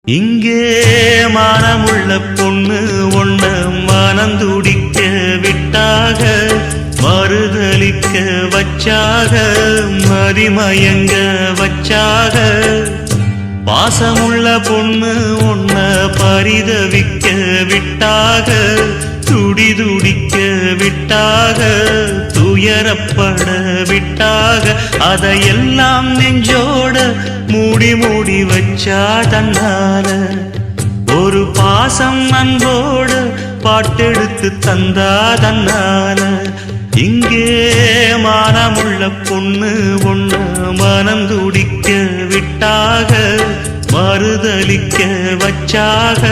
இங்கே மானமுள்ள பொண்ணு ஒண்ண மனந்துடிக்க விட்டாக, மறுதலிக்க வச்சாக, மதிமயங்க வச்சாக. பாசமுள்ள பொண்ணு ஒண்ண பரிதவிக்க விட்டாக, துடிதுடிக்க விட்டாக, துயரப்பட விட்டாக. அதையெல்லாம் நெஞ்சோட மூடி மூடி வச்சா தன்னால. ஒரு பாசம் அன்போட பாட்டெடுத்து தந்தா தன்னால. இங்கே மானமுள்ள பொண்ணு ஒண்ண மனம் துடிக்க விட்டாக, மறுதலிக்க வச்சாக.